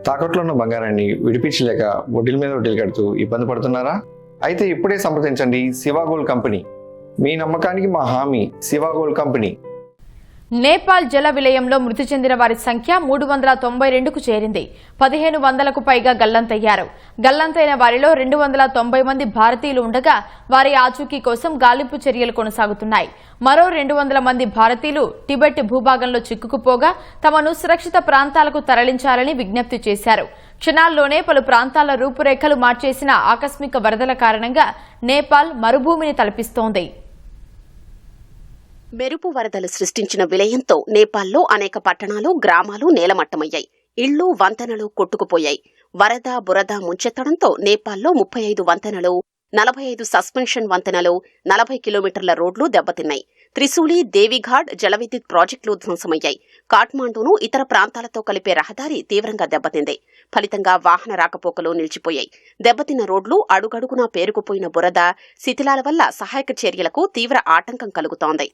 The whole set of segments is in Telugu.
తాకట్లో ఉన్న బంగారాన్ని విడిపించలేక వడ్డీల మీద వడ్డీలు కడుతూ ఇబ్బంది పడుతున్నారా? అయితే ఇప్పుడే సంప్రదించండి శివ గోల్డ్ కంపెనీ. మీ నమ్మకానికి మా హామీ శివ గోల్డ్ కంపెనీ. నేపాల్ జల విలయంలో మృతి చెందిన వారి సంఖ్య 392కు చేరింది. 1500కు పైగా గల్లంతయ్యారు. గల్లంతైన వారిలో 290 మంది భారతీయులు ఉండగా వారి ఆచూకీ కోసం గాలింపు చర్యలు కొనసాగుతున్నాయి. మరో 200 మంది భారతీయులు టిబెట్ భూభాగంలో చిక్కుకుపోగా తమను సురక్షిత ప్రాంతాలకు తరలించాలని విజ్ఞప్తి చేశారు. క్షణాల్లోనే పలు ప్రాంతాల రూపురేఖలు మార్చేసిన ఆకస్మిక వరదల కారణంగా నేపాల్ మరుభూమిని తలపిస్తోంది. మెరుపు వరదలు సృష్టించిన విలయంతో నేపాల్లో అనేక పట్టణాలు, గ్రామాలు నేలమట్టమయ్యాయి. ఇళ్లు, వంతెనలు కొట్టుకుపోయాయి. వరద, బురద ముంచెత్తడంతో నేపాల్లో 35 వంతెనలు, 45 సస్పెన్షన్ వంతెనలు, 40 కిలోమీటర్ల రోడ్లు దెబ్బతిన్నాయి. త్రిశూలి, దేవిఘాట్ జల విద్యుత్ ప్రాజెక్టులు ధ్వంసమయ్యాయి. కాఠ్మాండూను ఇతర ప్రాంతాలతో కలిపే రహదారి తీవ్రంగా దెబ్బతింది. ఫలితంగా వాహన రాకపోకలు నిలిచిపోయాయి. దెబ్బతిన్న రోడ్లు, అడుగడుగునా పేరుకుపోయిన బురద, శిథిలాల వల్ల సహాయక చర్యలకు తీవ్ర ఆటంకం కలుగుతోంది.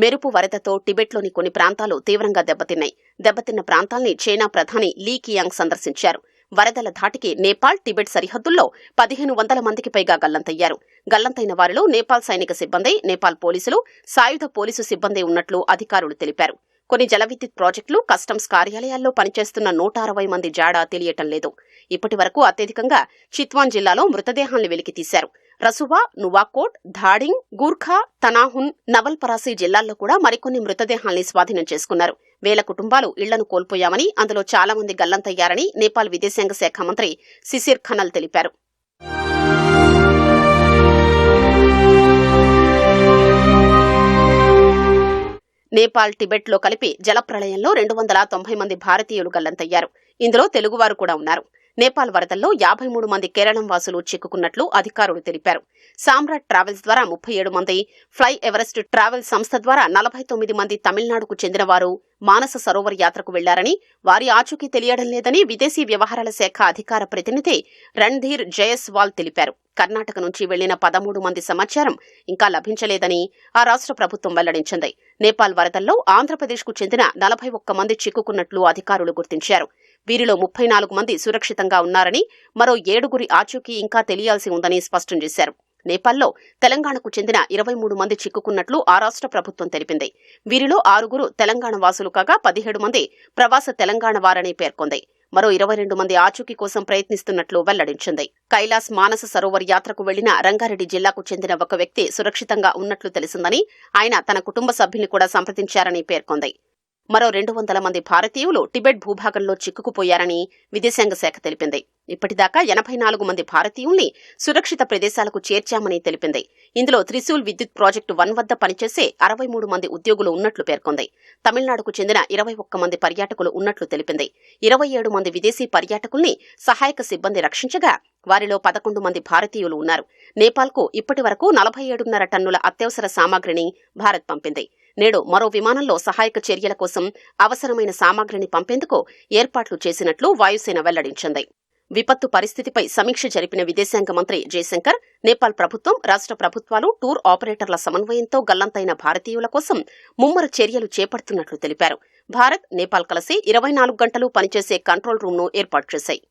మెరుపు వరదతో టిబెట్లోని కొన్ని ప్రాంతాలు తీవ్రంగా దెబ్బతిన్నాయి. దెబ్బతిన్న ప్రాంతాల్ని చైనా ప్రధాని లీ కియాంగ్ సందర్శించారు. వరదల ధాటికి నేపాల్, టిబెట్ సరిహద్దుల్లో 1500 మందికి పైగా గల్లంతయ్యారు. గల్లంతైన వారిలో నేపాల్ సైనిక సిబ్బంది, నేపాల్ పోలీసులు, సాయుధ పోలీసు సిబ్బంది ఉన్నట్లు అధికారులు తెలిపారు. కొన్ని జల విద్యుత్ ప్రాజెక్టులు, కస్టమ్స్ కార్యాలయాల్లో పనిచేస్తున్న 160 మంది జాడ తెలియటం లేదు. ఇప్పటి వరకు అత్యధికంగా చిత్వాన్ జిల్లాలో మృతదేహాలను వెలికితీశారు. రసువా, నువాకోట్, ధాడింగ్, గూర్ఖా, తనాహున్, నవల్పరాసి జిల్లాల్లో కూడా మరికొన్ని మృతదేహాల్ని స్వాధీనం చేసుకున్నారు. వేల కుటుంబాలు ఇళ్లను కోల్పోయామని, అందులో చాలా మంది గల్లంతయ్యారని నేపాల్ విదేశాంగ శాఖ మంత్రి సిసిర్ ఖనల్ తెలిపారు. నేపాల్, టిబెట్లో కలిపి జలప్రళయంలో 290 మంది భారతీయులు గల్లంతయ్యారు. ఇందులో తెలుగువారు కూడా ఉన్నారు. నేపాల్ వరదల్లో 53 మంది కేరళం వాసులు చిక్కుకున్నట్లు అధికారులు తెలిపారు. సామ్రాట్ ట్రావెల్స్ ద్వారా 37 మంది, ఫ్లై ఎవరెస్ట్ ట్రావెల్ సంస్థ ద్వారా 49 మంది తమిళనాడుకు చెందినవారు మానస సరోవర్ యాత్రకు వెళ్లారని, వారి ఆచూకీ తెలియడం లేదని విదేశీ వ్యవహారాల శాఖ అధికార ప్రతినిధి రణ్ధీర్ జయస్వాల్ తెలిపారు. కర్ణాటక నుంచి వెళ్లిన 13 మంది సమాచారం ఇంకా లభించలేదని ఆ రాష్ట్ర ప్రభుత్వం వెల్లడించింది. నేపాల్ వరదల్లో ఆంధ్రప్రదేశ్కు చెందిన 41 మంది చిక్కుకున్నట్లు అధికారులు గుర్తించారు. వీరిలో 34 మంది సురక్షితంగా ఉన్నారని, మరో 7 ఆచూకీ ఇంకా తెలియాల్సి ఉందని స్పష్టం చేశారు. నేపాల్లో తెలంగాణకు చెందిన 23 మంది చిక్కుకున్నట్లు ఆ రాష్ట్ర ప్రభుత్వం తెలిపింది. వీరిలో 6 తెలంగాణ వాసులు కాగా 17 మంది ప్రవాస తెలంగాణ వారని పేర్కొంది. మరో 22 మంది ఆచూకీ కోసం ప్రయత్నిస్తున్నట్లు వెల్లడించింది. కైలాస్ మానస సరోవర్ యాత్రకు వెళ్లిన రంగారెడ్డి జిల్లాకు చెందిన ఒక వ్యక్తి సురక్షితంగా ఉన్నట్లు తెలిసిందని, ఆయన తన కుటుంబ సభ్యుల్ని కూడా సంప్రదించారని పేర్కొంది. మరో 200 మంది భారతీయులు టిబెట్ భూభాగంలో చిక్కుకుపోయారని విదేశాంగ శాఖ తెలిపింది. ఇప్పటిదాకా 84 మంది భారతీయుల్ని సురక్షిత ప్రదేశాలకు చేర్చామని తెలిపింది. ఇందులో త్రిశూల్ విద్యుత్ ప్రాజెక్టు 1 వద్ద పనిచేసే 63 మంది ఉద్యోగులు ఉన్నట్లు పేర్కొంది. తమిళనాడుకు చెందిన 21 మంది పర్యాటకులు ఉన్నట్లు తెలిపింది. 27 మంది విదేశీ పర్యాటకుల్ని సహాయక సిబ్బంది రక్షించగా వారిలో 11 మంది భారతీయులు ఉన్నారు. నేపాల్కు ఇప్పటి వరకు 47.5 టన్నుల అత్యవసర సామాగ్రిని భారత్ పంపింది. నేడు మరో విమానంలో సహాయక చర్యల కోసం అవసరమైన సామాగ్రిని పంపేందుకు ఏర్పాట్లు చేసినట్లు వాయుసేన వెల్లడించింది. విపత్తు పరిస్థితిపై సమీక్ష జరిపిన విదేశాంగ మంత్రి జయశంకర్, నేపాల్ ప్రభుత్వం, రాష్ట్ర ప్రభుత్వాలు, టూర్ ఆపరేటర్ల సమన్వయంతో గల్లంతైన భారతీయుల కోసం ముమ్మర చర్యలు చేపడుతున్నట్లు తెలిపారు. భారత్, నేపాల్ కలిసి 24 గంటలు పనిచేసే కంట్రోల్ రూమ్ను ఏర్పాటు చేశాయి.